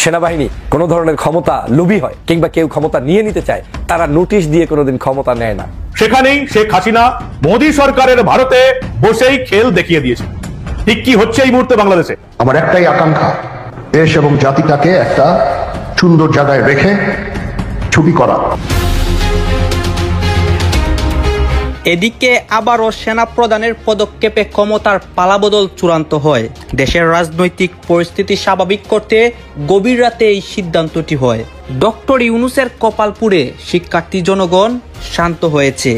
সেনাবাহিনী কোনো ধরনের ক্ষমতা লোভী হয় কিংবা কেউ ক্ষমতা নিয়ে নিতে চায়, তারা নোটিশ দিয়ে কোনোদিন ক্ষমতা নেয় না। সেখানেই শেখ হাসিনা মোদী সরকারের ভারতে বসেই খেল দেখিয়ে দিয়েছে। ঠিক কি হচ্ছে এই মুহূর্তে বাংলাদেশে? আমার একটাই আকাঙ্ক্ষা, দেশ এবং জাতিটাকে একটা সুন্দর জায়গায় রেখে ছুটি করা। এদিকে আবারও সেনা প্রধানের পদক্ষেপে ক্ষমতার পালাবদল চূড়ান্ত হয়। দেশের রাজনৈতিক পরিস্থিতি স্বাভাবিক করতে গভীর রাতে এই সিদ্ধান্তটি হয়। ডক্টর ইউনূসের কপালপুরে শিক্ষার্থী জনগণ শান্ত হয়েছে।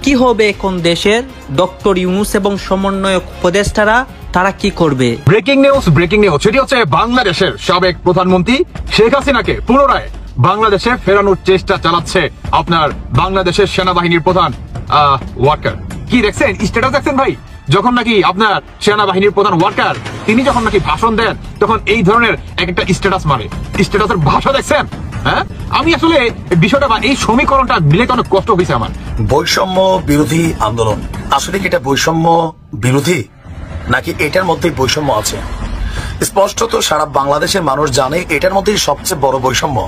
কি হবে এখন দেশের? ডক্টর ইউনূস এবং সমন্বয়ক উপদেষ্টারা তারা কি করবে? ব্রেকিং নিউজ সেটি হচ্ছে বাংলাদেশের সাবেক প্রধানমন্ত্রী শেখ হাসিনাকে পুনরায় বাংলাদেশে ফেরানোর চেষ্টা চালাচ্ছে আপনার বাংলাদেশের সেনাবাহিনীর প্রধান ওয়ার্কার। কি দেখছেন, স্ট্যাটাস দেখছেন ভাই? যখন নাকি আপনার সেনাবাহিনীর প্রধান ওয়ার্কার তিনি যখন নাকি ভাষণ দেন তখন এই ধরনের একটা স্ট্যাটাস মারে। স্ট্যাটাসের ভাষা দেখছেন? হ্যাঁ, আমি আসলে বিষয়টা বা এই সমীকরণটা মিলে অনেক কষ্ট হয়েছে আমার। বৈষম্য বিরোধী আন্দোলন আসলে কি এটা বৈষম্য বিরোধী, নাকি এটার মধ্যে বৈষম্য আছে? স্পষ্টত সারা বাংলাদেশের মানুষ জানে এটার মধ্যেই সবচেয়ে বড় বৈষম্য।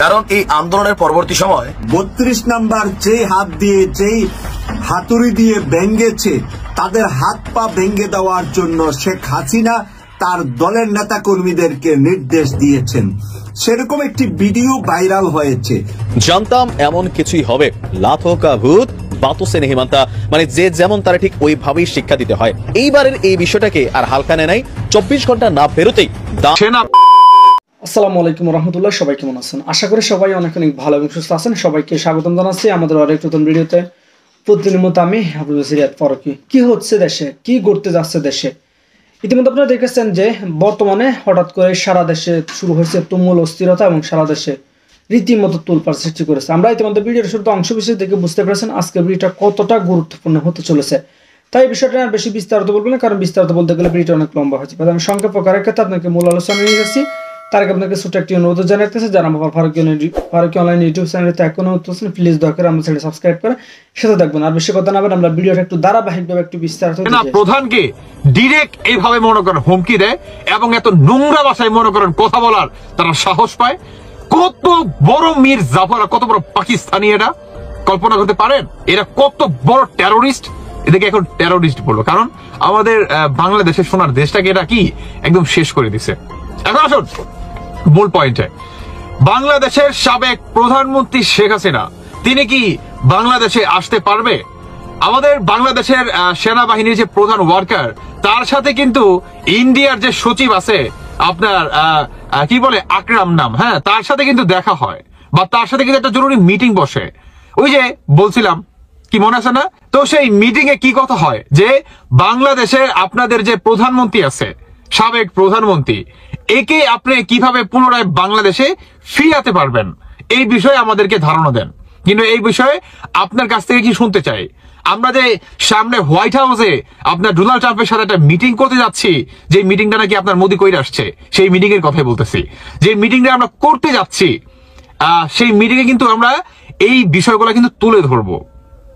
কারণ এই আন্দোলনের পরবর্তী সময় ৩২ নাম্বার যেই হাত দিয়ে যেই হাতুড়ি দিয়ে ভেঙ্গেছে তাদের হাত পা ভেঙ্গে দেওয়ার জন্য শেখ হাসিনা তার দলের নেতা কর্মীদেরকে নির্দেশ দিয়েছেন। সেরকম একটি ভিডিও ভাইরাল হয়েছে। জানতাম এমন কিছুই হবে, লাথো কা ভূত বাতো সে নেহি মানতা, মানে যে যেমন তারা ঠিক ওইভাবেই শিক্ষা দিতে হয়। এইবারের এই বিষয়টাকে আর হালকা নেয় নাই। ২৪ ঘন্টা না বেরোতেই আসসালামু আলাইকুম রহমতুল্লাহ। সবাই কেমন আছেন? আশা করি সবাই অনেক অনেক ভালো এবং সুস্থ আছেন। সবাইকে স্বাগতম জানাচ্ছি আমাদের আরেক নতুন ভিডিওতে। প্রতিদিনের মতো আমি রিয়াদ ফারুকী। কি হচ্ছে দেশে, কি ঘটতে যাচ্ছে দেশে? ইতিমধ্যে আপনারা দেখেছেন যে বর্তমানে হঠাৎ করে সারা দেশে শুরু হয়েছে তুমুল অস্থিরতা এবং সারা দেশে রীতিমতো তোলপাড় সৃষ্টি করেছে। আমরা ইতিমধ্যে ভিডিওর শুরুতে অংশ বিশেষ দেখে বুঝতে পেরেছেন আজকের ভিডিওটা কতটা গুরুত্বপূর্ণ হতে চলেছে। তাই বিষয়টা আর বেশি বিস্তারিত বলবো না, কারণ বিস্তারিত বলতে গেলে ভিডিওটা অনেক লম্বা হয়েছে। আমি সংক্ষেপ করার ক্ষেত্রে আপনাকে মূল আলোচনা নিয়ে যাচ্ছি। তার আগে আপনাকে ছোট একটি অনুরোধ জানাতেছে, যারা আমার ফারুকী অনলাইন ইউটিউব চ্যানেলতে এখনো হচ্ছেন প্লিজ দয়া করে আমার চ্যানেল সাবস্ক্রাইব করে সাথে থাকবেন। আর বেশি কথা না বলে আমরা ভিডিওটা একটু ধারাবাহিকভাবে একটু বিস্তারিত প্রধানকে ডিরেক্ট এইভাবে মনে করেন হুমকি দেয় এবং এত নোংরা ভাষায় মনে করেন কথা বলার তারা সাহস পায়। কত বড় মীর জাফর, কত বড় পাকিস্তানি, এটা কল্পনা করতে পারেন? এরা কত বড় টেরোরিস্ট। এদেরকে এখন টেরোরিস্ট বলবো, কারণ আমাদের বাংলাদেশের সোনার দেশটাকে এটা কি একদম শেষ করে দিছে। এখন আসুন মূল পয়েন্টে। বাংলাদেশের সাবেক প্রধানমন্ত্রী শেখ হাসিনা তিনি কি বাংলাদেশে আসতে পারবে? আমাদের বাংলাদেশের সেনাবাহিনীর যে প্রধান ওয়ার্কার তার সাথে কিন্তু ইন্ডিয়ার যে সচিব আছে আপনার কি বলে আকরাম নাম, হ্যাঁ, তার সাথে কিন্তু দেখা হয় বা তার সাথে কিন্তু একটা জরুরি মিটিং বসে। ওই যে বলছিলাম, কি মনে আছে না? তো সেই মিটিং এ কি কথা হয় যে বাংলাদেশের আপনাদের যে প্রধানমন্ত্রী আছে, সাবেক প্রধানমন্ত্রী, একে আপনি কিভাবে পুনরায় বাংলাদেশে ফিরাতে পারবেন এই বিষয়ে আমাদেরকে ধারণা দেন। কিন্তু এই বিষয়ে আপনার কাছ থেকে কি শুনতে চাই, আমরা যে সামনে হোয়াইট হাউসে আপনার ডোনাল্ড ট্রাম্পের সাথে একটা মিটিং করতে যাচ্ছি, যে মিটিংটা নাকি আপনার মোদি কইরে আসছে, সেই মিটিং এর কথাই বলতেছি। যে মিটিংটা আমরা করতে যাচ্ছি সেই মিটিং এ কিন্তু আমরা এই বিষয়গুলো কিন্তু তুলে ধরবো।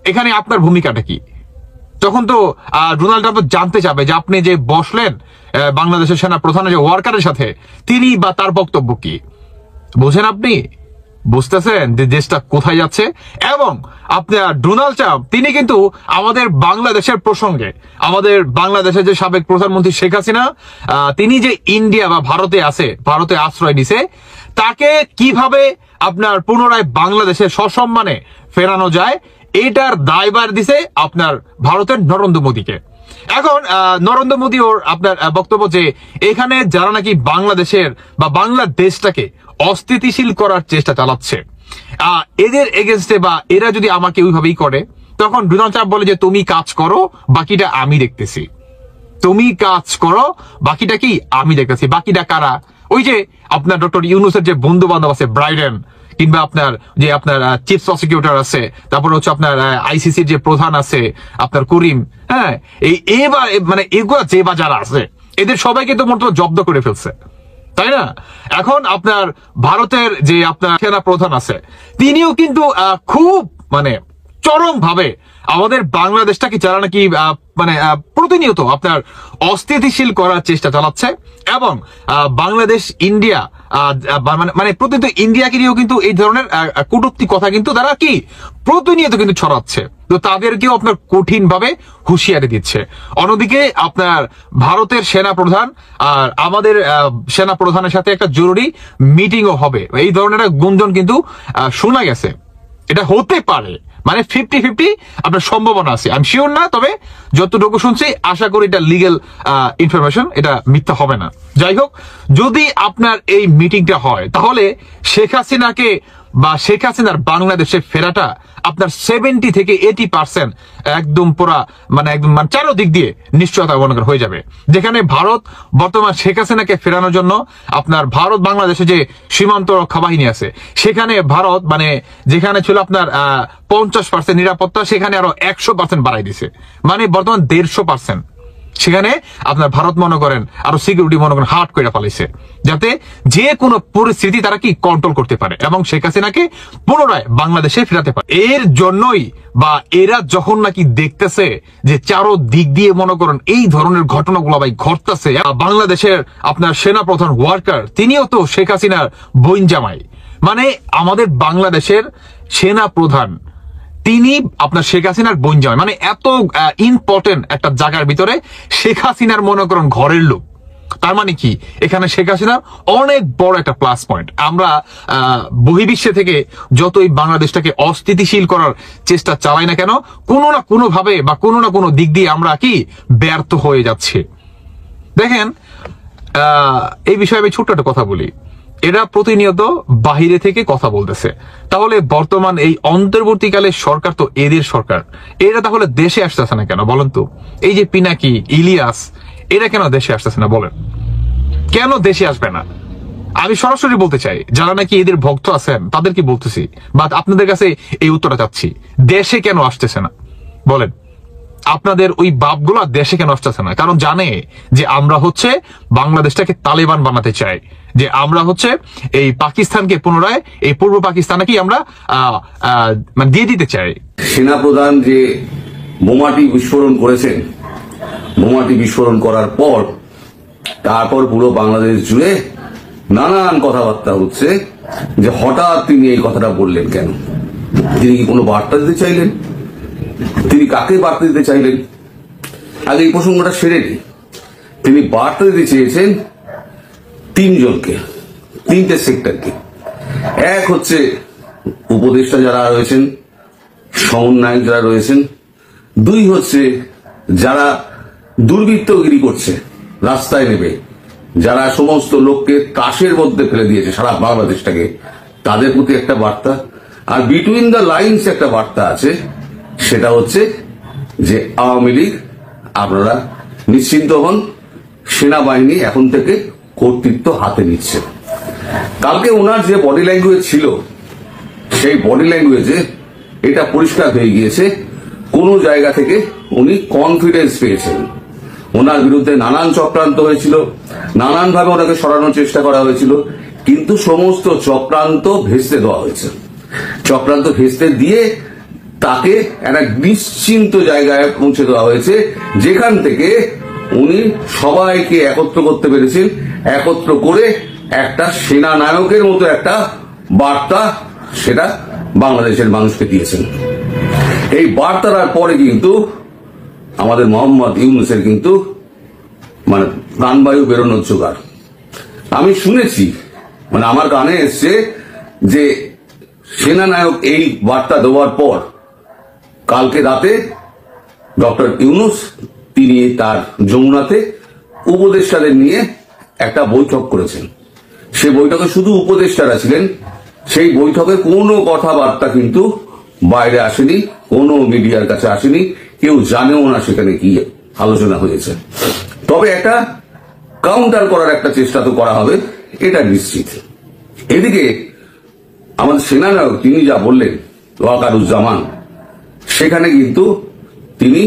এখানে আপনার ভূমিকাটা কি? তখন তো ডোনাল্ড ট্রাম্প জানতে চাবে যে আপনি যে বসলেন বাংলাদেশের সেনা প্রধানের যে ওয়ার্কারের সাথে, তিনি বা তার বক্তব্য কি। বুঝেন? আপনি বুঝতেছেন যে দেশটা কোথায় যাচ্ছে? এবং আপনার ডোনাল্ড ট্রাম্প তিনি কিন্তু আমাদের বাংলাদেশের প্রসঙ্গে, আমাদের বাংলাদেশের যে সাবেক প্রধানমন্ত্রী শেখ হাসিনা তিনি যে ইন্ডিয়া বা ভারতে আছে, ভারতে আশ্রয় নিছে, তাকে কিভাবে আপনার পুনরায় বাংলাদেশে সসম্মানে ফেরানো যায় এটার দায়ভার দিছে আপনার ভারতের নরেন্দ্র মোদীকে। এখন নরেন্দ্র মোদী ওর আপনার বক্তব্য যে এখানে যারা নাকি বাংলাদেশের বা বাংলাদেশটাকে অস্থিতিশীল করার চেষ্টা চালাচ্ছে, এদের এগেনস্টে বা এরা যদি আমাকে ওইভাবেই করে, তখন ডোনাল্ড ট্রাম্প বলে যে তুমি কাজ করো, বাকিটা আমি দেখতেছি। তুমি কাজ করো, বাকিটা কি আমি দেখতেছি। বাকিটা কারা? ওই যে আপনার ডক্টর ইউনূসের যে বন্ধু বান্ধব আছে, ব্রাইডেন, কিংবা আপনার যে আপনার চিফ প্রসিকিউটর আছে, তারপর হচ্ছে আপনার আইসিসির যে প্রধান আছে আপনার করিম, হ্যাঁ, এবার মানে এগুলা যে বা যারা আছে এদের সবাইকে তো মোটামুটি জব্দ করে ফেলছে, তাই না? এখন আপনার ভারতের যে আপনার সেনা প্রধান আছে তিনিও কিন্তু খুব মানে চরম ভাবে আমাদের বাংলাদেশটাকে যারা নাকি মানে প্রতিনিয়ত আপনার অস্থিতিশীল করার চেষ্টা চালাচ্ছে এবং বাংলাদেশ ইন্ডিয়া মানে প্রতিনিয়ত ইন্ডিয়াকে নিয়েও কিন্তু এই ধরনের কটূক্তি কথা কিন্তু তারা কি প্রতিনিয়ত কিন্তু ছড়াচ্ছে, তো তাদেরকেও আপনার কঠিন ভাবে হুঁশিয়ারি দিচ্ছে। অন্যদিকে আপনার ভারতের সেনা প্রধান আর আমাদের সেনা প্রধানের সাথে একটা জরুরি মিটিংও হবে, এই ধরনের একটা গুঞ্জন কিন্তু শোনা গেছে। এটা হতে পারে, মানে 50-50 আপনার সম্ভাবনা আছে, আমি শিওর না, তবে যতটুকু শুনছি আশা করি এটা লিগ্যাল ইনফরমেশন, এটা মিথ্যা হবে না। যাই হোক, যদি আপনার এই মিটিংটা হয় তাহলে শেখ হাসিনাকে বা শেখ হাসিনার বাংলাদেশে ফেরাটা আপনার 70 থেকে 80% একদম পুরা মানে একদম চারোদিক দিয়ে নিশ্চয়তা মনে হয়ে যাবে। যেখানে ভারত বর্তমান শেখ হাসিনাকে ফেরানোর জন্য আপনার ভারত বাংলাদেশে যে সীমান্ত রক্ষা বাহিনী আছে সেখানে ভারত মানে যেখানে ছিল আপনার 50% নিরাপত্তা সেখানে আরো 100% বাড়াই দিছে, মানে বর্তমান 150%। সেখানে আপনার ভারত মনে করেন আরো সিকিউরিটি মনে করেন হার্ড করে পালাইছে, যাতে যে কোনো পরিস্থিতি তারা কি কন্ট্রোল করতে পারে এবং শেখ হাসিনাকে পুনরায় বাংলাদেশে ফেরাতে পারে। এর জন্যই বা এরা যখন নাকি দেখতেছে যে চারো দিক দিয়ে মনে করেন এই ধরনের ঘটনাগুলো ভাই ঘটতেছে, বাংলাদেশের আপনার সেনা প্রধান ওয়ার্কার তিনিও তো শেখ হাসিনার বোন জামাই, মানে আমাদের বাংলাদেশের সেনা প্রধান তিনি আপনার শেখ হাসিনার বোন জামাই, মানে এত ইম্পর্টেন্ট একটা জায়গার ভিতরে শেখ হাসিনার মনে করেন ঘরের লোক। তার মানে কি এখানে শেখ হাসিনার অনেক বড় একটা প্লাস পয়েন্ট। আমরা বহির্বিশ্বে থেকে যতই বাংলাদেশটাকে অস্থিতিশীল করার চেষ্টা চালাই না কেন, কোনো না কোনো ভাবে বা কোনো না কোনো দিক দিয়ে আমরা কি ব্যর্থ হয়ে যাচ্ছে। দেখেন এই বিষয়ে আমি ছোট্ট একটা কথা বলি, এরা প্রতিনিয়ত বাহিরে থেকে কথা বলতেছে, তাহলে বর্তমান এই অন্তর্বর্তীকালে সরকার তো এদের সরকার, এরা তাহলে দেশে আসতেছে না কেন বলেন তো? এই যে পিনাকি, ইলিয়াস, এরা কেন দেশে আসতেছে না বলেন? কেন দেশে আসবে না? আমি সরাসরি বলতে চাই, যারা নাকি এদের ভক্ত আছেন তাদেরকে বলতেছি বা আপনাদের কাছে এই উত্তরটা চাচ্ছি, দেশে কেন আসতেছে না বলেন? আপনাদের ওই বাপগুলা দেশে কেন আসতেছে না? কারণ জানে যে আমরা হচ্ছে বাংলাদেশটাকে তালেবান বানাতে চাই, যে আমরা হচ্ছে এই পাকিস্তানকে পুনরায় এই পূর্ব পাকিস্তানকে আমরা মানে দিয়ে দিতে চাই। সেনাপ্রধান যে বোমাটি বিস্ফোরণ করেছেন, বোমাটি বিস্ফোরণ করার পর তারপর পুরো বাংলাদেশ জুড়ে নানান কথাবার্তা হচ্ছে যে হঠাৎ তিনি এই কথাটা বললেন কেন? তিনি কি কোনো বার্তা দিতে চাইলেন? তিনি কাকে বার্তা দিতে চাইলেন? আগে এই প্রসঙ্গটা সেরে নিই। তিনি বার্তা দিতে চেয়েছেন তিনজনকে, তিনটে সেক্টরকে। এক হচ্ছে উপদেষ্টা যারা রয়েছেন, সমন্বয়ক যারা রয়েছেন। দুই হচ্ছে যারা দুর্বৃত্তগিরি করছে রাস্তায় নেবে, যারা সমস্ত লোককে তাসের মধ্যে ফেলে দিয়েছে সারা বাংলাদেশটাকে, তাদের প্রতি একটা বার্তা। আর বিটুইন দ্য লাইন্স একটা বার্তা আছে, সেটা হচ্ছে যে আওয়ামী লীগ আপনারা নিশ্চিন্ত হন, সেনাবাহিনী এখন থেকে কর্তৃত্ব হাতে নিচ্ছে। কালকে ওনার যে বডি ল্যাঙ্গুয়েজ ছিল, সেই বডি ল্যাঙ্গুয়েজে এটা পরিষ্কার হয়ে গিয়েছে কোন জায়গা থেকে উনি কনফিডেন্স পেয়েছেন। ওনার বিরুদ্ধে নানান চক্রান্ত হয়েছিল, নানানভাবে ওনাকে সরানোর চেষ্টা করা হয়েছিল, কিন্তু সমস্ত চক্রান্ত ভেস্তে দেওয়া হয়েছে। চক্রান্ত ভেস্তে দিয়ে তাকে একটা নিশ্চিন্ত জায়গায় পৌঁছে দেওয়া হয়েছে, যেখান থেকে উনি সবাইকে একত্র করতে পেরেছেন, একত্র করে একটা সেনা নায়কের মতো একটা বার্তা সেটা বাংলাদেশের মানুষকে দিয়েছেন। এই বার্তার পরে কিন্তু আমাদের মোহাম্মদ ইউনূসের কিন্তু মানে প্রাণবায়ু বেরোনোর জোগাড়। আমি শুনেছি, মানে আমার কানে এসছে যে সেনানায়ক এই বার্তা দেওয়ার পর কালকে রাতে ডক্টর ইউনূস তিনি তার যমুনাতে উপদেষ্টাদের নিয়ে একটা বৈঠক করেছেন। সেই বৈঠকে শুধু উপদেষ্টারা ছিলেন, সেই বৈঠকে কোনো কথাবার্তা কিন্তু বাইরে আসেনি, কোনো মিডিয়ার কাছে আসেনি, কেউ জানেও না সেখানে কি আলোচনা হয়েছে। তবে একটা কাউন্টার করার একটা চেষ্টা তো করা হবে, এটা নিশ্চিত। এদিকে আমাদের সেনানায়ক তিনি যা বললেন ওয়াকারুজ্জামান, সেখানে কিন্তু তিনি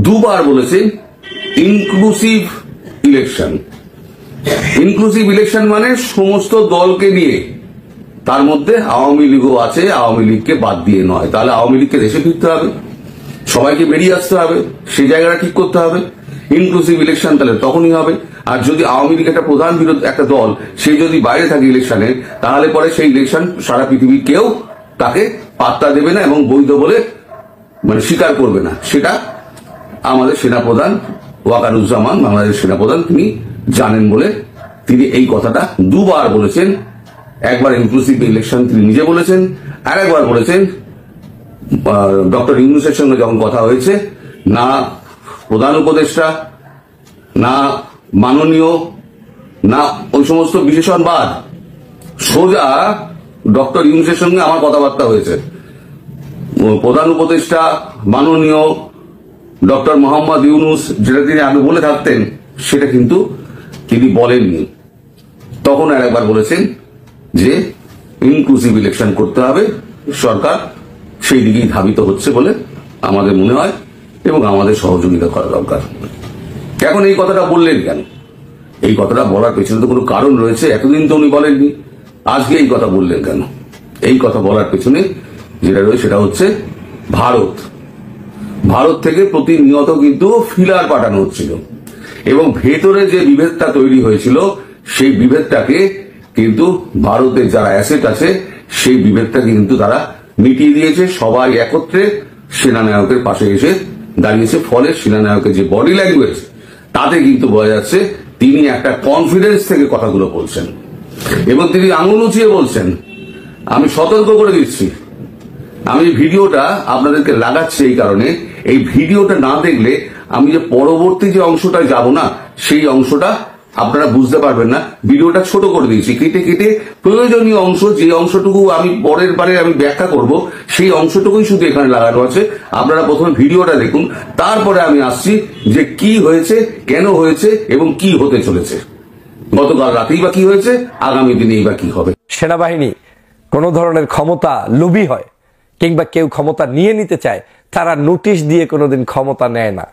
দুবার বলেছেন ইনক্লুসিভ ইলেকশন। ইনক্লুসিভ ইলেকশন মানে সমস্ত দলকে নিয়ে তার মধ্যে আওয়ামী লীগও আছে, আওয়ামী লীগকে বাদ দিয়ে নয়। তাহলে আওয়ামী লীগকে দেশে ফিরতে হবে, সবাইকে বেরিয়ে আসতে হবে, সেই জায়গাটা ঠিক করতে হবে। ইনক্লুসিভ ইলেকশন তাহলে তখনই হবে। আর যদি আওয়ামী লীগ একটা প্রধান বিরোধী একটা দল, সে যদি বাইরে থাকে ইলেকশনে, তাহলে পরে সেই ইলেকশন সারা পৃথিবীর কেউ তাকে পাত্তা দেবে না এবং বৈধ বলে মানে স্বীকার করবে না। সেটা আমাদের সেনাপ্রধান ওয়াকারুজ্জামান, বাংলাদেশ সেনাপ্রধান, তিনি জানেন বলে তিনি এই কথাটা দুবার বলেছেন। একবার ইনক্লুসিভ ইলেকশন তিনি নিজে বলেছেন, আর একবার বলেছেন ডক্টর ইউনূসের সঙ্গে যখন কথা হয়েছে, না প্রধান উপদেষ্টা, না মাননীয়, না ওই সমস্ত বিশেষণবাদ, সোজা ডক্টর ইউনূসের সঙ্গে আমার কথাবার্তা হয়েছে। প্রধান উপদেষ্টা মাননীয় ডক্টর মোহাম্মদ ইউনূস যেটা তিনি আগে বলে থাকতেন, সেটা কিন্তু তিনি বলেননি। তখন আর একবার বলেছেন যে ইনক্লুসিভ ইলেকশন করতে হবে, সরকার সেই দিকেই ধাবিত হচ্ছে বলে আমাদের মনে হয় এবং আমাদের সহযোগিতা করা দরকার। এখন এই কথাটা বললেন কেন? এই কথাটা বলার পেছনে তো কোনো কারণ রয়েছে। এতদিন তো উনি বলেননি, আজকে এই কথা বললেন কেন? এই কথা বলার পেছনে যেটা রয়েছে সেটা হচ্ছে ভারত থেকে প্রতিনিয়ত কিন্তু ফিলার পাঠানো হচ্ছিল এবং ভেতরে যে বিভেদটা তৈরি হয়েছিল সেই বিভেদটাকে কিন্তু ভারতের যারা অ্যাসেট আছে সেই বিভেদটাকে কিন্তু তারা মিটিয়ে দিয়েছে। সবাই একত্রে সেনানায়কের পাশে এসে দাঁড়িয়েছে। ফলে সেনানায়কের যে বডি ল্যাঙ্গুয়েজ, তাতে কিন্তু বোঝা যাচ্ছে তিনি একটা কনফিডেন্স থেকে কথাগুলো বলছেন এবং তিনি আঙুল উঁচিয়ে বলছেন। আমি সতর্ক করে দিচ্ছি, আমি ভিডিওটা আপনাদেরকে লাগাচ্ছি এই কারণে, এই ভিডিওটা না দেখলে আমি যে পরবর্তী যে অংশটা যাব না, সেই অংশটা আপনারা বুঝতে পারবেন না। ভিডিওটা ছোট করে দিয়েছি, কেটে কেটে প্রয়োজনীয় অংশ, যে অংশটুকু আমি পরের বারে আমি ব্যাখ্যা করব, সেই অংশটুকুই শুধু এখানে লাগানো আছে। আপনারা প্রথমে ভিডিওটা দেখুন, তারপরে আমি আসছি যে কি হয়েছে, কেন হয়েছে এবং কি হতে চলেছে। গতকাল রাতেই বা কি হয়েছে, আগামী দিনেই বা কি হবে। সেনাবাহিনী কোন ধরনের ক্ষমতা লোভী হয় কিংবা কেউ ক্ষমতা নিয়ে নিতে চায়, তারা নোটিশ দিয়ে কোনোদিন ক্ষমতা নেয় না।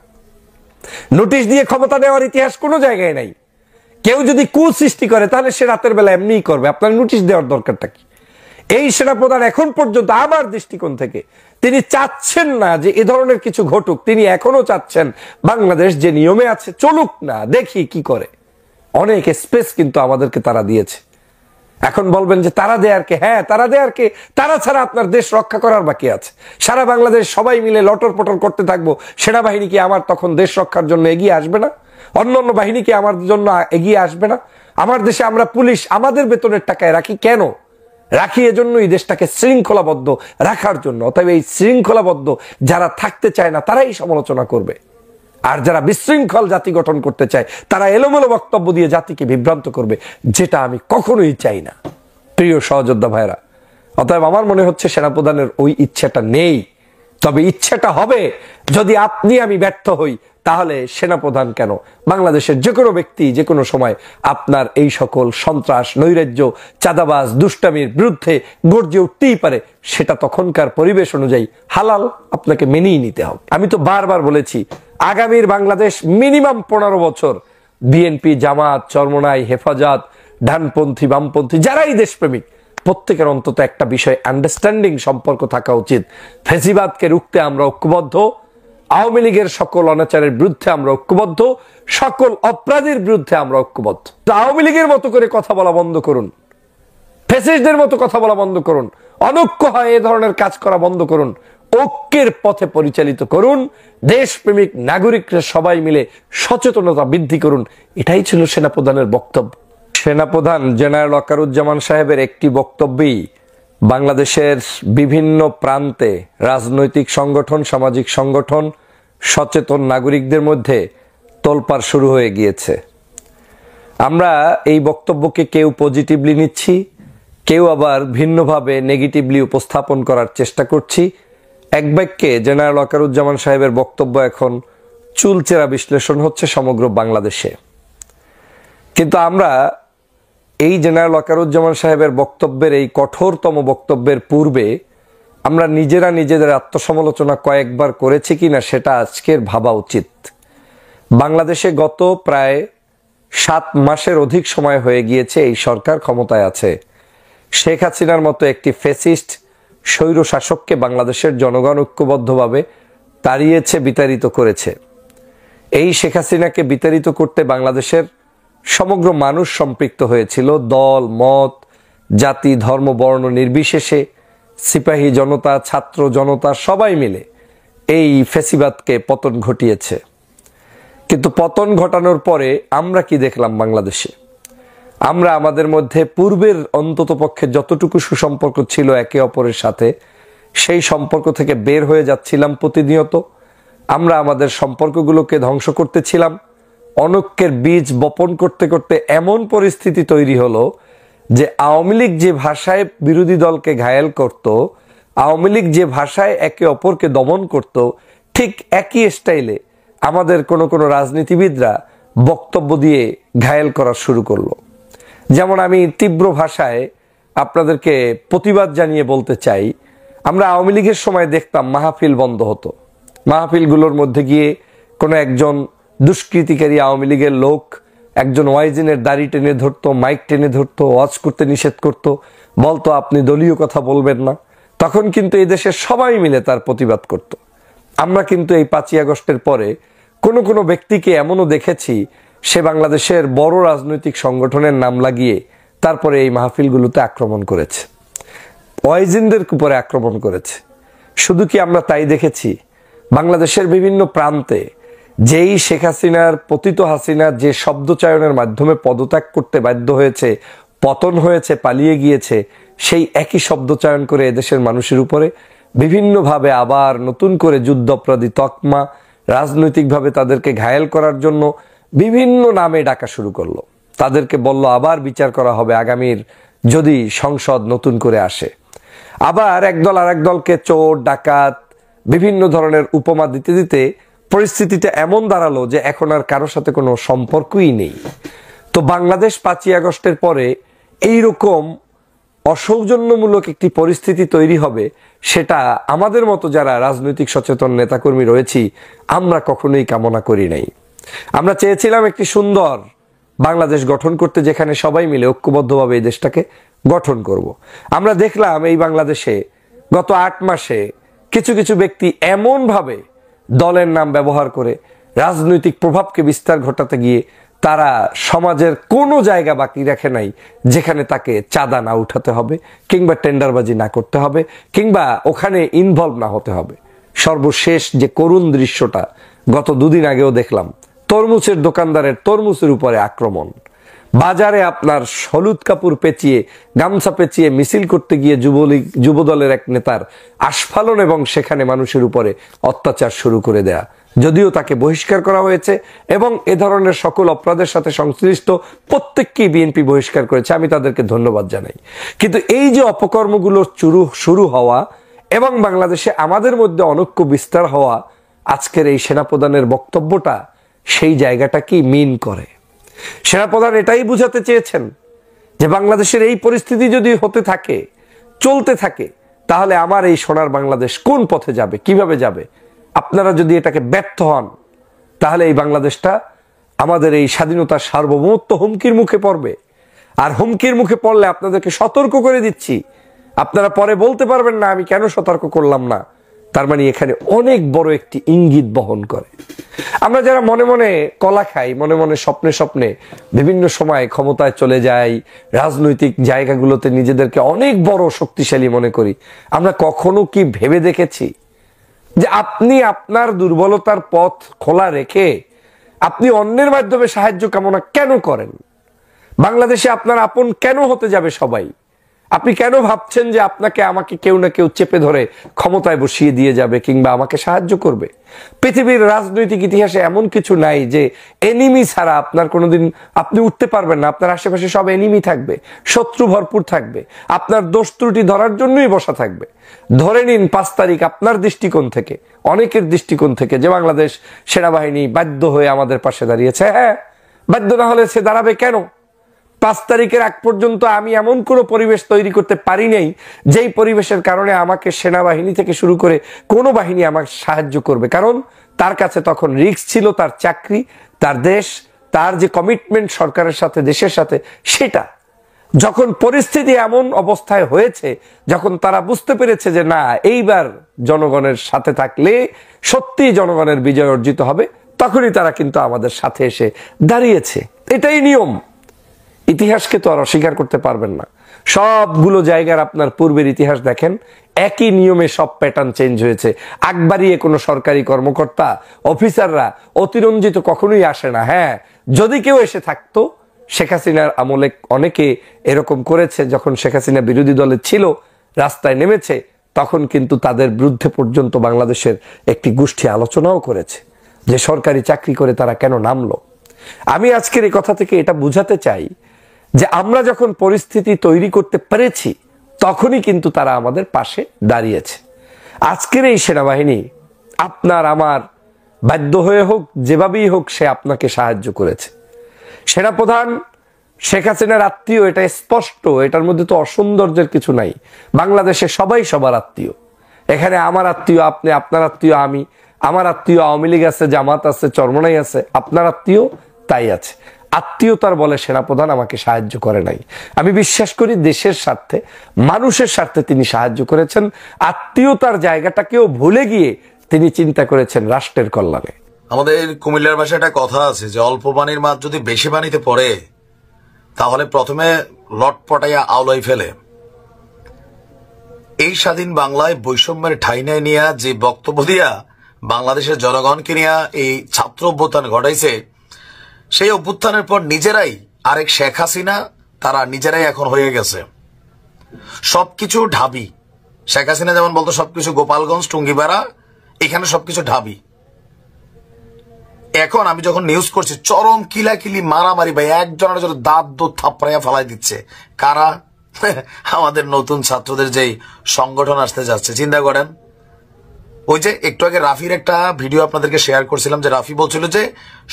নোটিশ দিয়ে ক্ষমতা নেওয়ার ইতিহাস কোনো জায়গায় নাই। কেউ যদি কুসৃষ্টি করে তাহলে সে রাতের বেলা এমনিই করবে, আপনার নোটিশ দেওয়ার দরকারটা কি? এই সেনাপ্রধান এখন পর্যন্ত আমার দৃষ্টিকোণ থেকে তিনি চাচ্ছেন না যে এ ধরনের কিছু ঘটুক। তিনি এখনো চাচ্ছেন বাংলাদেশ যে নিয়মে আছে চলুক না, দেখি কি করে। অনেক স্পেস কিন্তু আমাদেরকে তারা দিয়েছে। এখন বলবেন যে তারা দেয়ার কে? হ্যাঁ, তারা দেয়ার কে? তারা ছাড়া আপনার দেশ রক্ষা করার বাকি আছে? সারা বাংলাদেশ সবাই মিলে লটর পটর করতে থাকবো, সেনাবাহিনী কি আমার তখন দেশ রক্ষার জন্য এগিয়ে আসবে না? অন্য অন্য বাহিনী কি আমার জন্য এগিয়ে আসবে না? আমার দেশে আমরা পুলিশ আমাদের বেতনের টাকায় রাখি। কেন রাখি? এজন্যই দেশটাকে শৃঙ্খলাবদ্ধ রাখার জন্য। অতএব এই শৃঙ্খলাবদ্ধ যারা থাকতে চায় না তারাই সমালোচনা করবে, আর যারা বিশৃঙ্খল জাতি গঠন করতে চায় তারা এলোমেলো বক্তব্য দিয়ে জাতিকে বিভ্রান্ত করবে, যেটা আমি কখনোই চাই না। প্রিয় সহযোদ্ধা ভাইরা, অতএব আমার মনে হচ্ছে সেনাপ্রধানের ওই ইচ্ছাটা নেই। তবে ইচ্ছাটা হবে যদি আপনি আমি ব্যর্থ হই, তাহলে সেনাপ্রধান কেন, বাংলাদেশের যে কোনো ব্যক্তি যে কোনো সময় আপনার এই সকল সন্ত্রাস, নৈরাজ্য, চাঁদাবাজ, দুষ্টামির বিরুদ্ধে গর্জে উঠতেই পারে। সেটা তখনকার পরিবেশ অনুযায়ী হালাল, আপনাকে মেনেই নিতে হবে। আমি তো বারবার বলেছি, আগামীর বাংলাদেশ মিনিমাম 15 বছর বিএনপি, জামাত, চরমোনাই, হেফাজত, ডানপন্থী, বামপন্থী, যারাই দেশপ্রেমিক, প্রত্যেকের অন্তত একটা বিষয় আন্ডারস্ট্যান্ডিং সম্পর্ক থাকা উচিত। ফ্যাসিবাদকে রুখতে আমরা ঐক্যবদ্ধ, আওয়ামী লীগের সকল অনাচারের বিরুদ্ধে আমরা ঐক্যবদ্ধ, সকল অপরাধীর বিরুদ্ধে আমরা ঐক্যবদ্ধ। আওয়ামী লীগের মতো করে কথা বলা বন্ধ করুন, ফ্যাসিস্টদের মতো কথা বলা বন্ধ করুন, অনৈক্য হয় এ ধরনের কাজ করা বন্ধ করুন, ঐক্যের পথে পরিচালিত করুন, দেশপ্রেমিক নাগরিকরা সবাই মিলে সচেতনতা বৃদ্ধি করুন। এটাই ছিল সেনাপ্রধানের বক্তব্য। সেনাপ্রধান জেনারেল ওয়াকারুজ্জামান সাহেবের একটি বক্তব্যেই বাংলাদেশের বিভিন্ন প্রান্তে রাজনৈতিক সংগঠন, সামাজিক সংগঠন, সচেতন নাগরিকদের মধ্যে তোলপাড় শুরু হয়ে গিয়েছে। আমরা এই বক্তব্যকে কেউ পজিটিভলি নিচ্ছি, কেউ আবার ভিন্নভাবে নেগেটিভলি উপস্থাপন করার চেষ্টা করছি। এক বাক্যে জেনারেল ওয়াকারুজ্জামান সাহেবের বক্তব্য এখন চুলচেরা বিশ্লেষণ হচ্ছে সমগ্র বাংলাদেশে। কিন্তু আমরা এই জেনারেল ওয়াকারুজ্জামান সাহেবের বক্তব্যের, এই কঠোরতম বক্তব্যের পূর্বে আমরা নিজেরা নিজেদের আত্মসমালোচনা কয়েকবার করেছি কিনা সেটা আজকের ভাবা উচিত। বাংলাদেশে গত প্রায় 7 মাসের অধিক সময় হয়ে গিয়েছে এই সরকার ক্ষমতায় আছে। শেখ হাসিনার মতো একটি ফ্যাসিস্ট স্বৈর শাসককে বাংলাদেশের জনগণ ঐক্যবদ্ধভাবে তাড়িয়েছে, বিতাড়িত করেছে। এই শেখ হাসিনাকে বিতাড়িত করতে বাংলাদেশের সমগ্র মানুষ সম্পৃক্ত হয়েছিল। দল, মত, জাতি, ধর্ম, বর্ণ নির্বিশেষে সিপাহী জনতা, ছাত্র জনতা সবাই মিলে এই ফ্যাসিবাদকে পতন ঘটিয়েছে। কিন্তু পতন ঘটানোর পরে আমরা কি দেখলাম বাংলাদেশে? আমরা আমাদের মধ্যে পূর্বের অন্ততপক্ষে যতটুকু সুসম্পর্ক ছিল একে অপরের সাথে, সেই সম্পর্ক থেকে বের হয়ে যাচ্ছিলাম প্রতিনিয়ত। আমরা আমাদের সম্পর্কগুলোকে ধ্বংস করতেছিলাম। অনৈক্যের বীজ বপন করতে করতে এমন পরিস্থিতি তৈরি হলো যে আওয়ামী লীগ যে ভাষায় বিরোধী দলকে ঘায়েল করত, আওয়ামী লীগ যে ভাষায় একে অপরকে দমন করত, ঠিক একই স্টাইলে আমাদের কোনো রাজনীতিবিদরা বক্তব্য দিয়ে ঘায়েল করা শুরু করলো। যেমন আমি তীব্র ভাষায় আপনাদেরকে প্রতিবাদ জানিয়ে বলতে চাই, আমরা আওয়ামী লীগের সময় দেখতাম মাহফিল বন্ধ হতো। মাহফিলগুলোর মধ্যে গিয়ে কোনো একজন দুষ্কৃতিকারী আওয়ামী লীগের লোক একজন ওয়াইজিনের দাড়ি টেনে ধরতো, মাইক টেনে ধরতো, ওয়াজ করতে নিষেধ করতো, বলতো আপনি দলীয় কথা বলবেন না। তখন কিন্তু এই দেশের সবাই মিলে তার প্রতিবাদ করত। আমরা কিন্তু এই 5ই আগস্টের পরে কোনো ব্যক্তিকে এমনও দেখেছি, সে বাংলাদেশের বড় রাজনৈতিক সংগঠনের নাম লাগিয়ে তারপরে এই মাহফিলগুলোতে আক্রমণ করেছে, ওয়াইজিনদের উপরে আক্রমণ করেছে। শুধু কি আমরা তাই দেখেছি? বাংলাদেশের বিভিন্ন প্রান্তে যেই শেখ হাসিনার, পতিত হাসিনার যে শব্দচয়নের মাধ্যমে পদত্যাগ করতে বাধ্য হয়েছে, পতন হয়েছে, পালিয়ে গিয়েছে, সেই একই শব্দচয়ন করে এদেশের মানুষের উপরে বিভিন্নভাবে আবার নতুন করে যুদ্ধাপরাধী তকমা, রাজনৈতিকভাবে তাদেরকে ঘায়েল করার জন্য বিভিন্ন নামে ডাকা শুরু করলো। তাদেরকে বলল আবার বিচার করা হবে আগামীর যদি সংসদ নতুন করে আসে। আবার একদল আর একদলকে চোর, ডাকাত, বিভিন্ন ধরনের উপমা দিতে দিতে পরিস্থিতিটা এমন দাঁড়ালো যে এখন আর কারোর সাথে কোনো সম্পর্কই নেই। তো বাংলাদেশ 5ই আগস্টের পরে এইরকম অসৌজন্যমূলক একটি পরিস্থিতি তৈরি হবে, সেটা আমাদের মতো যারা রাজনৈতিক সচেতন নেতাকর্মী রয়েছি আমরা কখনোই কামনা করি নাই। আমরা চেয়েছিলাম একটি সুন্দর বাংলাদেশ গঠন করতে, যেখানে সবাই মিলে ঐক্যবদ্ধভাবে এই দেশটাকে গঠন করব। আমরা দেখলাম এই বাংলাদেশে গত 8 মাসে কিছু ব্যক্তি এমনভাবে দলের নাম ব্যবহার করে রাজনৈতিক প্রভাবকে বিস্তার ঘটাতে গিয়ে তারা সমাজের কোনো জায়গা বাকি রাখে নাই যেখানে তাকে চাঁদা না উঠাতে হবে, কিংবা টেন্ডারবাজি না করতে হবে, কিংবা ওখানে ইনভলভ না হতে হবে। সর্বশেষ যে করুণ দৃশ্যটা গত 2 দিন আগেও দেখলাম, তরমুজের দোকানদারের তরমুজের উপরে আক্রমণ। বাজারে আপনার হলুদ কাপড় পেঁচিয়ে, গামছা পেঁচিয়ে মিছিল করতে গিয়ে যুবদলের এক নেতার আস্ফালন এবং সেখানে মানুষের উপরে অত্যাচার শুরু করে দেয়া। যদিও তাকে বহিষ্কার করা হয়েছে এবং এ ধরনের সকল অপরাধের সাথে সংশ্লিষ্ট প্রত্যেককেই বিএনপি বহিষ্কার করেছে, আমি তাদেরকে ধন্যবাদ জানাই। কিন্তু এই যে অপকর্মগুলো শুরু হওয়া এবং বাংলাদেশে আমাদের মধ্যে অনৈক্য বিস্তার হওয়া, আজকের এই সেনাপ্রধানের বক্তব্যটা সেই জায়গাটা কি মিন করে? সেনাপ্রধান এটাই বুঝাতে চেয়েছেন যে বাংলাদেশের এই পরিস্থিতি যদি হতে থাকে, চলতে থাকে, তাহলে আমার এই সোনার বাংলাদেশ কোন পথে যাবে, কিভাবে যাবে? আপনারা যদি এটাকে ব্যর্থ হন, তাহলে এই বাংলাদেশটা, আমাদের এই স্বাধীনতার সার্বভৌমত্ব হুমকির মুখে পড়বে। আর হুমকির মুখে পড়লে আপনাদেরকে সতর্ক করে দিচ্ছি, আপনারা পরে বলতে পারবেন না আমি কেন সতর্ক করলাম না। তার মানে এখানে অনেক বড় একটি ইঙ্গিত বহন করে। আমরা যারা মনে মনে কলা খাই, মনে মনে স্বপ্নে বিভিন্ন সময় ক্ষমতায় চলে যাই, রাজনৈতিক জায়গাগুলোতে নিজেদেরকে অনেক বড় শক্তিশালী মনে করি, আমরা কখনো কি ভেবে দেখেছি যে আপনি আপনার দুর্বলতার পথ খোলা রেখে আপনি অন্যের মাধ্যমে সাহায্য কামনা কেন করেন? বাংলাদেশে আপনার আপন কেন হতে যাবে সবাই? আপনি কেন ভাবছেন যে আপনাকে আমাকে কেউ না কেউ চেপে ধরে ক্ষমতায় বসিয়ে দিয়ে যাবে কিংবা আমাকে সাহায্য করবে? পৃথিবীর রাজনৈতিক ইতিহাসে এমন কিছু নাই যে এনিমি ছাড়া আপনার কোনোদিন আপনি উঠতে পারবেন না। আপনার আশেপাশে সব এনিমি থাকবে, শত্রু ভরপুর থাকবে, আপনার দোষ ত্রুটি ধরার জন্যই বসা থাকবে। ধরে নিন 5 তারিখ আপনার দৃষ্টিকোণ থেকে, অনেকের দৃষ্টিকোণ থেকে, যে বাংলাদেশ সেনাবাহিনী বাধ্য হয়ে আমাদের পাশে দাঁড়িয়েছে। হ্যাঁ, বাধ্য না হলে সে দাঁড়াবে কেন? 5 তারিখের আগ পর্যন্ত আমি এমন কোনো পরিবেশ তৈরি করতে পারি নাই যেই পরিবেশের কারণে আমাকে সেনাবাহিনী থেকে শুরু করে কোনো বাহিনী আমাকে সাহায্য করবে। কারণ তার কাছে তখন রিস্ক ছিল, তার চাকরি, তার দেশ, তার যে কমিটমেন্ট সরকারের সাথে, দেশের সাথে, সেটা। যখন পরিস্থিতি এমন অবস্থায় হয়েছে, যখন তারা বুঝতে পেরেছে যে না, এইবার জনগণের সাথে থাকলে সত্যি জনগণের বিজয় অর্জিত হবে, তখনই তারা কিন্তু আমাদের সাথে এসে দাঁড়িয়েছে। এটাই নিয়ম, ইতিহাসকে তো আর অস্বীকার করতে পারবেন না। সবগুলো জায়গার আপনার পূর্বের ইতিহাস দেখেন, একই নিয়মে সব প্যাটার্ন চেঞ্জ হয়েছে। আগ বাড়িয়ে কোনো সরকারি কর্মকর্তা অফিসাররা অতিরঞ্জিত কখনোই আসে না। হ্যাঁ, যদি কেউ এসে থাকতো, শেখ হাসিনার আমলে অনেকে এরকম করেছে, যখন শেখ হাসিনা বিরোধী দলে ছিল, রাস্তায় নেমেছে, তখন কিন্তু তাদের বিরুদ্ধে পর্যন্ত বাংলাদেশের একটি গোষ্ঠী আলোচনাও করেছে যে সরকারি চাকরি করে তারা কেন নামলো। আমি আজকের এই কথা থেকে এটা বুঝাতে চাই যে আমরা যখন পরিস্থিতি তৈরি করতে পেরেছি, তখনই কিন্তু তারা আমাদের পাশে দাঁড়িয়েছে। আজকের এই সেনাবাহিনী আপনার আমার বাধ্য হয়ে হোক, যেভাবেই হোক, সে আপনাকে সাহায্য করেছে। সেনাপ্রধান শেখ হাসিনার আত্মীয়, এটা স্পষ্ট, এটার মধ্যে তো অসৌন্দর্যের কিছু নাই। বাংলাদেশে সবাই সবার আত্মীয়। এখানে আমার আত্মীয় আপনি, আপনার আত্মীয় আমি, আমার আত্মীয় আওয়ামী লীগ আছে, জামাত আছে, চরমনাই আছে, আপনার আত্মীয় তাই আছে। আত্মীয়তার বলে সেনাপ্রধান আমাকে সাহায্য করে নাই। আমি বিশ্বাস করি দেশের স্বার্থে, মানুষের স্বার্থে তিনি সাহায্য করেছেন। আত্মীয়তার জায়গাটাকেও ভুলে গিয়ে তিনি চিন্তা করেছেন রাষ্ট্রের কল্যাণে। আমাদের কুমিল্লার ভাষায় একটা কথা আছে যে অল্প পানির মাছ যদি বেশি পানিতে পড়ে, তাহলে প্রথমে লটপটাইয়া আওলাই ফেলে। এই স্বাধীন বাংলায় বৈষম্যের ঠাঁই নাই নিয়া যে বক্তব্য দিয়া বাংলাদেশের জনগণকে নিয়ে এই ছাত্র অভ্যুত্থান ঘটাইছে, সেই অভ্যুত্থানের পর নিজেরাই আরেক শেখ হাসিনা, তারা নিজেরাই এখন হয়ে গেছে সবকিছু ঢাবি। শেখ হাসিনা যেমন বলতো সবকিছু গোপালগঞ্জ, টুঙ্গিপাড়া, এখানে সবকিছু ঢাবি। এখন আমি যখন নিউজ করছি, চরম কিলাকিলি মারামারি ভাই, একজনের জন্য দাঁত দুধ থাপড়াইয়া ফালাই দিচ্ছে। কারা? আমাদের নতুন ছাত্রদের যেই সংগঠন আসতে যাচ্ছে, চিন্তা করেন। ওই যে একটু আগে রাফির একটা ভিডিও আপনাদেরকে শেয়ার করছিলাম, যে রাফি বলছিল যে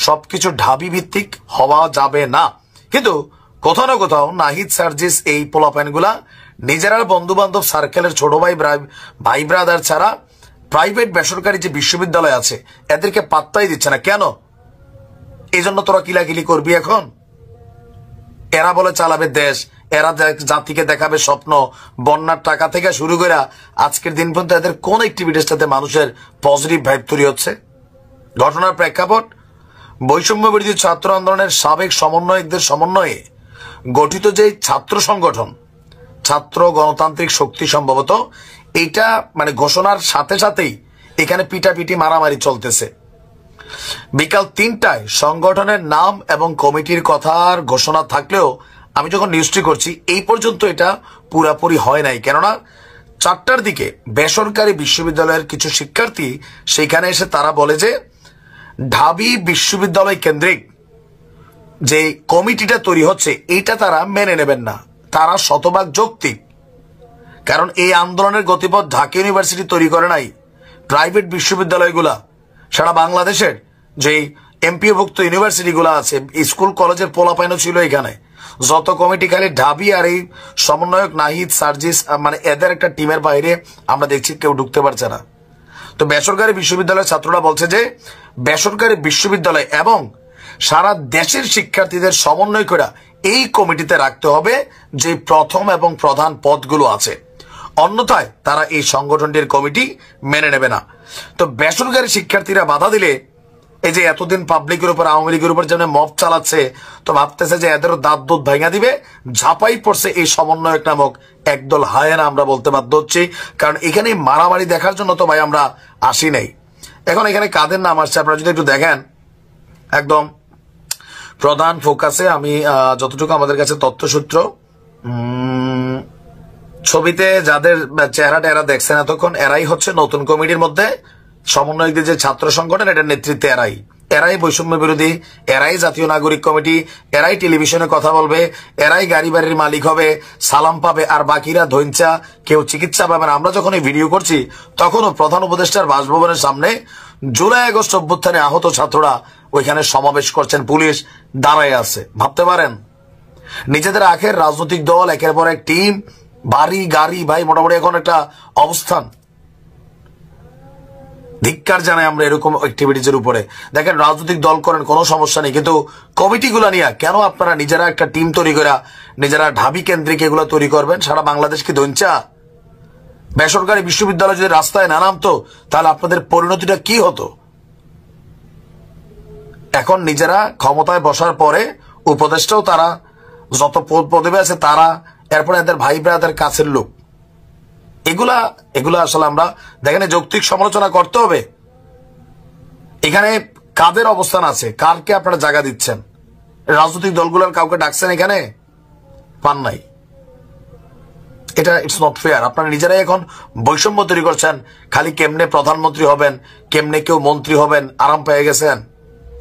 সবকিছু ঢাবি ভিত্তিক হওয়া যাবে না, কিন্তু কোথাও না কোথাও নাহিদ সার্জিস এই পোলাপাইনগুলা নিজেরা বন্ধু বান্ধব সার্কেলের ছোট ভাই ব্রাদার ছাড়া প্রাইভেট বেসরকারি যে বিশ্ববিদ্যালয় আছে এদেরকে পাত্তাই দিচ্ছে না। কেন? এই জন্য তোরা কিলাকিলি করবি এখন? এরা বলে চালাবে দেশ, এরা জাতিকে দেখাবে স্বপ্ন। বন্যার টাকা থেকে শুরু করে আজকের দিন পর্যন্ত এদের কোন অ্যাক্টিভিটিসটাতে মানুষের পজিটিভ ভাইব তৈরি হচ্ছে? ঘটনার প্রেক্ষাপট, বৈষম্য বিরোধী ছাত্র আন্দোলনের সাবেক সমন্বয়কদের সমন্বয়ে গঠিত যে ছাত্র সংগঠন ছাত্র গণতান্ত্রিক শক্তি, সম্ভবত এইটা মানে ঘোষণার সাথে সাথেই এখানে পিটাপিটি মারামারি চলতেছে। বিকাল 3টায় সংগঠনের নাম এবং কমিটির কথার ঘোষণা থাকলেও আমি যখন নিউজটি করছি এই পর্যন্ত এটা পুরাপুরি হয় নাই। কেননা 4টার দিকে বেসরকারি বিশ্ববিদ্যালয়ের কিছু শিক্ষার্থী সেখানে এসে তারা বলে যে ঢাবি বিশ্ববিদ্যালয় কেন্দ্রিক যে কমিটিটা তৈরি হচ্ছে এইটা তারা মেনে নেবেন না। তারা শতভাগ যৌক্তিক, কারণ এই আন্দোলনের গতিপথ ঢাকা ইউনিভার্সিটি তৈরি করে নাই, প্রাইভেট বিশ্ববিদ্যালয়গুলা সারা বাংলাদেশের যে এমপিওভুক্ত ইউনিভার্সিটিগুলো আছে, স্কুল কলেজের পোলাপাইনও ছিল এখানে। যত কমিটি খালি ঢাবি আর এই সমন্বয়ক নাহিদ সার্জিস, মানে এদের একটা টিমের বাইরে আমরা দেখছি কেউ ঢুকতে পারছে না। তো বেসরকারি বিশ্ববিদ্যালয়ের ছাত্ররা বলছে যে বেসরকারি বিশ্ববিদ্যালয় এবং সারা দেশের শিক্ষার্থীদের সমন্বয় করে এই কমিটিতে রাখতে হবে যে প্রথম এবং প্রধান পদগুলো আছে, অন্যথায় তারা এই সংগঠনটির কমিটি মেনে নেবে না। তো বেসরকারি শিক্ষার্থীরা বাধা দিলে এই যে এতদিন পাবলিকের উপর আওয়ামী লীগের উপর যেন মব চালাচ্ছে, তো ভাবতেছে যে এদেরও দাঁত দুধ ভাঙা দিবে, ঝাঁপাই পড়ছে এই সমন্বয়ক নামক একদল হায়না, আমরা বলতে বাধ্য হচ্ছি। কারণ এখানে মারামারি দেখার জন্য তো ভাই আমরা আসি নাই। এখন এখানে কাদের নাম আসছে আপনারা যদি একটু দেখেন, একদম প্রধান ফোকাসে আমি যতটুকু আমাদের কাছে তথ্যসূত্র, ছবিতে যাদের চেহারাটা এরা দেখছেন এতক্ষণ, এরাই হচ্ছে নতুন কমিটির মধ্যে সমন্বয়কদের যে ছাত্র সংগঠন, এটার নেতৃত্বে এরাই বৈষম্য বিরোধী, এরাই জাতীয় নাগরিক কমিটি, এরাই টেলিভিশনে কথা বলবে, এরাই গাড়ি বাড়ির মালিক হবে, সালাম পাবে, আর বাকিরা ধৈঞ্চা, কেউ চিকিৎসা পাবে না। আমরা যখন এই ভিডিও করছি তখনও প্রধান উপদেষ্টার বাসভবনের সামনে জুলাই আগস্ট অভ্যুত্থানে আহত ছাত্ররা ওইখানে সমাবেশ করছেন, পুলিশ দাঁড়ায় আছে। ভাবতে পারেন নিজেদের আখের রাজনৈতিক দল, একের পর এক টিম, বাড়ি গাড়ি, ভাই মোটামুটি এখন একটা অবস্থান। ধিক্কার জানাই আমরা এরকম অ্যাক্টিভিটিজের উপরে। দেখেন রাজনৈতিক দল করেন কোনো সমস্যা নেই, কিন্তু কমিটিগুলো নিয়ে কেন আপনারা নিজেরা একটা টিম তৈরি করে নিজেরা ঢাবি কেন্দ্রিক এগুলো তৈরি করবেন? সারা বাংলাদেশ কি দঞ্চা? বেসরকারি বিশ্ববিদ্যালয় যদি রাস্তায় না নামতো তাহলে আপনাদের পরিণতিটা কি হতো? এখন নিজেরা ক্ষমতায় বসার পরে উপদেষ্টাও তারা, যত পদবি আছে তারা, এরপরে এদের ভাই ব্রাদের কাছের লোক। এগুলা আসলে আমরা দেখেন যৌক্তিক সমালোচনা করতে হবে। এখানে কাদের অবস্থান আছে, কারকে আপনারা জায়গা দিচ্ছেন? রাজনৈতিক দলগুলোর কাউকে ডাকছেন এখানে? পান নাই। এটা ইটস নট ফেয়ার। আপনারা নিজেরাই এখন বৈষম্য তৈরি করছেন, খালি কেমনে প্রধানমন্ত্রী হবেন, কেমনে কেউ মন্ত্রী হবেন, আরাম পেয়ে গেছেন।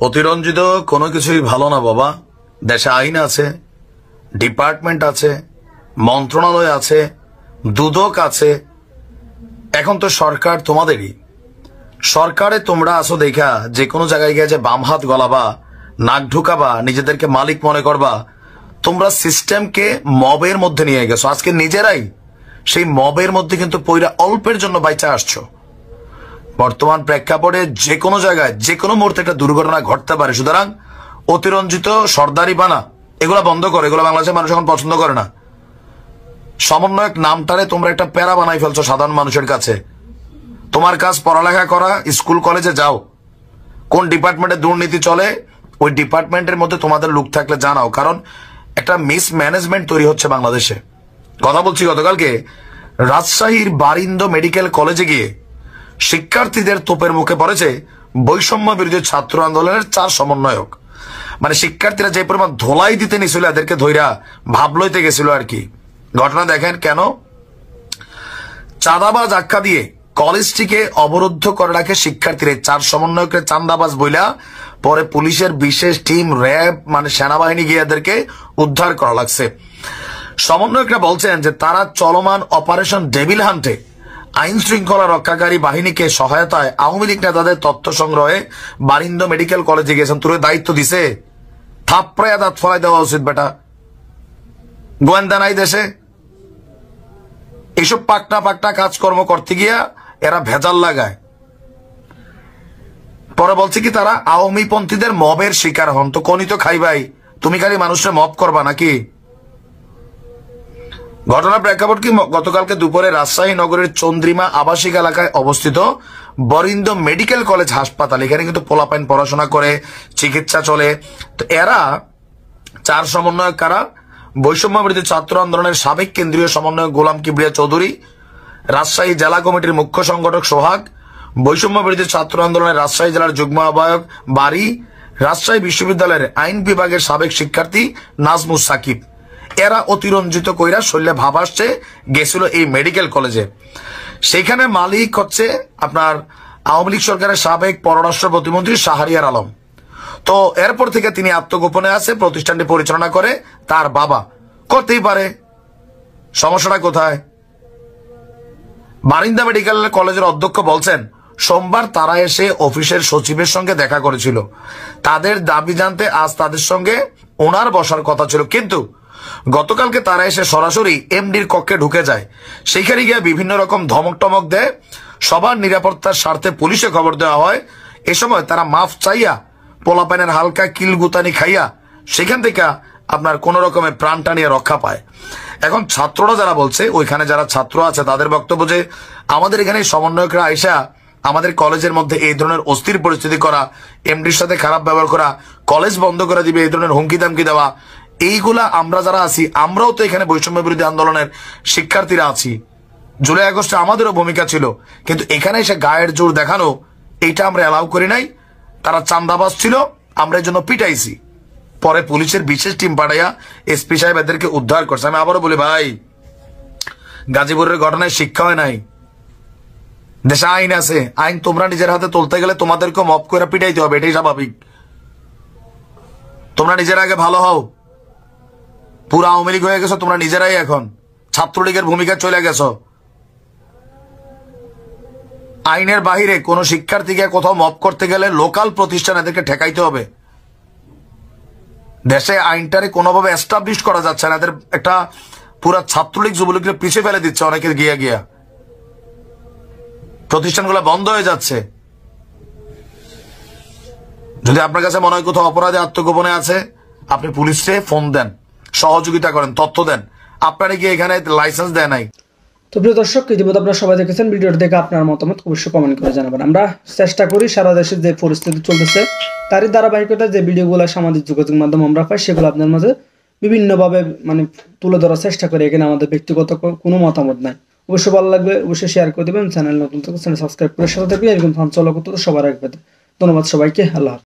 অতিরঞ্জিত কোনো কিছুই ভালো না বাবা। দেশে আইন আছে, ডিপার্টমেন্ট আছে, মন্ত্রণালয় আছে, দুদক আছে। এখন তো সরকার তোমাদেরই। সরকারে তোমরা আসো দেখা যে কোনো জায়গায় গিয়ে যে বাম হাত গলাবা, নাক ঢুকাবা, নিজেদেরকে মালিক মনে করবা, তোমরা সিস্টেমকে মবের মধ্যে নিয়ে গেছো। আজকে নিজেরাই সেই মবের মধ্যে কিন্তু পয়রা অল্পের জন্য বাইচা আসছো। বর্তমান প্রেক্ষাপটে যে কোনো জায়গায় যে কোনো মুহূর্তে একটা দুর্ঘটনা ঘটতে পারে। সুতরাং অতিরঞ্জিত সর্দারি বানা এগুলা বন্ধ করে, এগুলো বাংলাদেশের মানুষ এখন পছন্দ করে না। সমন্বয়ক নামটারে তোমরা একটা প্যারা বানাই ফেলছো সাধারণ মানুষের কাছে। তোমার কাজ পড়ালেখা করা, স্কুল কলেজে যাও, কোন ডিপার্টমেন্টে দুর্নীতি চলে ওই ডিপার্টমেন্টের মধ্যে তোমাদের লোক থাকলে জানাও, কারণ একটা মিসম্যানেজমেন্ট তৈরি হচ্ছে বাংলাদেশে। কথা বলছি, গতকালকে রাজশাহীর বারিন্দ মেডিকেল কলেজে গিয়ে শিক্ষার্থীদের তোপের মুখে পড়েছে বৈষম্য বিরোধী ছাত্র আন্দোলনের 4 সমন্বয়ক। মানে শিক্ষার্থীরা যে পরিমাণ ধোলাই দিতে নিছিল এদেরকে ধৈরা ভাব লইতে গেছিল আর কি। ঘটনা দেখেন কেন চাঁদাবাজ আখ্যা দিয়ে কলেজটিকে অবরুদ্ধ করে রাখে শিক্ষার্থীরা। 4 সমন্বয়কের চাঁদাবাজ বইলা পরে পুলিশের বিশেষ টিম, র্যাব মানে সেনাবাহিনী গিয়ে এদেরকে উদ্ধার করা লাগছে। সমন্বয়করা বলছেন যে তারা চলমান অপারেশন ডেভিল হান্টে আইন শৃঙ্খলা রক্ষাকারী বাহিনীকে সহায়তায় আওয়ামী লীগ নেতাদের তথ্য সংগ্রহে বারিন্দ মেডিকেল কলেজে গিয়েছেন। তোর দায়িত্ব দিছে, থাপড়ায় দাঁত ফলাই দেওয়া উচিত বেটা। গোয়েন্দা নাই দেশে? এইসব পাকটা কাজকর্ম করতে গিয়া এরা ভেজাল লাগায়। পরে বলছে কি তারা আওয়ামী পন্থীদের মবের শিকার হন। তো কোনই তো খাইবাই, তুমি খালি মানুষের মব করবা নাকি? ঘটনার প্রেক্ষাপট কি গতকালকে দুপুরে রাজশাহী নগরের চন্দ্রিমা আবাসিক এলাকায় অবস্থিত বরিন্দ মেডিকেল কলেজ হাসপাতাল, এখানে কিন্তু পোলাপাইন পড়াশোনা করে, চিকিৎসা চলে। তো এরা 4 সমন্বয়ক কারা? বৈষম্য বিরোধী ছাত্র আন্দোলনের সাবেক কেন্দ্রীয় সমন্বয়ক গোলাম কিবরিয়া চৌধুরী, রাজশাহী জেলা কমিটির মুখ্য সংগঠক সোহাগ, বৈষম্য বিরোধী ছাত্র আন্দোলনের রাজশাহী জেলার যুগ্ম আহ্বায়ক বারি, রাজশাহী বিশ্ববিদ্যালয়ের আইন বিভাগের সাবেক শিক্ষার্থী নাজমুস সাকিব। এরা অতিরঞ্জিত কইরা শৈলে ভাব আসছে গেছিল এই মেডিকেল কলেজে। সেখানে মালিক হচ্ছে আপনার আওয়ামী লীগ সরকারের সাবেক পররাষ্ট্র প্রতিমন্ত্রী শাহরিয়ার আলম। তো এরপর থেকে তিনি আত্মগোপনে আছে, প্রতিষ্ঠানটি পরিচালনা করে তার বাবা। করতেই পারে, সমস্যাটা কোথায়? বারিন্দা মেডিকেল কলেজের অধ্যক্ষ বলছেন সোমবার তারা এসে অফিসের সচিবের সঙ্গে দেখা করেছিল। তাদের দাবি জানতে আজ তাদের সঙ্গে ওনার বসার কথা ছিল, কিন্তু গতকালকে তারা এসে সরাসরি এমডির কক্ষে ঢুকে যায়। সেইখানে গিয়ে বিভিন্ন রকম ধমক টমক দেয়। সবার নিরাপত্তার স্বার্থে পুলিশে খবর দেওয়া হয়। এ সময় তারা মাফ চাইয়া পোলাপাইনের হালকা কিলগুতানি খাইয়া সেখান থেকে আপনার কোন রকমের প্রাণটা নিয়ে রক্ষা পায়। এখন ছাত্ররা যারা বলছে, ওইখানে যারা ছাত্র আছে তাদের বক্তব্য যে আমাদের এখানে সমন্বয়করা আইসা আমাদের কলেজের মধ্যে এই ধরনের অস্থির পরিস্থিতি করা, এমডির সাথে খারাপ ব্যবহার করা, কলেজ বন্ধ করে দিবে এই ধরনের হুমকি দামকি দেওয়া, এইগুলা আমরা যারা আছি আমরাও তো এখানে বৈষম্য বিরোধী আন্দোলনের শিক্ষার্থীরা আছি। জুলাই আগস্টে আমাদেরও ভূমিকা ছিল, কিন্তু এখানে এসে গায়ের জোর দেখানো এইটা আমরা অ্যালাউ করি নাই। তারা চান্দাবাজ ছিল, আমরা এর জন্য পিটাইছি। পরে পুলিশের বিশেষ টিম পাঠাইয়া এসপি সাহেব এদেরকে উদ্ধার করছে। আমি আবারও বলি ভাই, গাজীপুরের ঘটনায় শিক্ষা হয় নাই। দেশে আইন আছে, আইন তোমরা নিজের হাতে তুলতে গেলে তোমাদেরকে মপ করে পিটাইতে হবে, এটাই স্বাভাবিক। তোমরা নিজের আগে ভালো হও। পুরা আওয়ামী লীগ হয়ে গেছো তোমরা নিজেরাই, এখন ছাত্রলীগের ভূমিকা চলে গেছো। আইনের বাহিরে কোন শিক্ষার্থীকে কোথাও মপ করতে গেলে লোকাল প্রতিষ্ঠান এদেরকে ঠেকাইতে হবে। দেশে আইনটারে কোনোভাবে এস্টাবলিশ করা যাচ্ছে না। এদের একটা পুরা ছাত্রলীগ যুবলীগকে পিছিয়ে ফেলে দিচ্ছে অনেকে গিয়া গিয়া, প্রতিষ্ঠানগুলো বন্ধ হয়ে যাচ্ছে। যদি আপনার কাছে মনে হয় কোথাও অপরাধে আত্মগোপনে আছে, আপনি পুলিশে ফোন দেন, সহযোগিতা করেন, তথ্য দেন। আপনারা কি এখানে লাইসেন্স দেয় নাই? তো প্রিয় দর্শক, ইতিমধ্যে আপনারা সবাই দেখেছেন, ভিডিওটি দেখে আপনার মতামত অবশ্যই কমেন্ট করে জানাবেন। আমরা চেষ্টা করি সারা দেশে যে পরিস্থিতি চলতেছে তারই ধারাবাহিকতা যে ভিডিওগুলো সামাজিক যোগাযোগ মাধ্যম আমরা পাই সেগুলো আপনার মাঝে বিভিন্নভাবে মানে তুলে ধরার চেষ্টা করি। এখানে আমাদের ব্যক্তিগত কোনো মতামত নাই। অবশ্যই ভালো লাগবে, অবশ্যই শেয়ার করে দেবেন। চ্যানেল নতুন থেকে চ্যানেল সাবস্ক্রাইব করে সাথে থাকবেন। এরকম ফান চলা করতে সবার রাখবেন। ধন্যবাদ সবাইকে। আল্লাহ।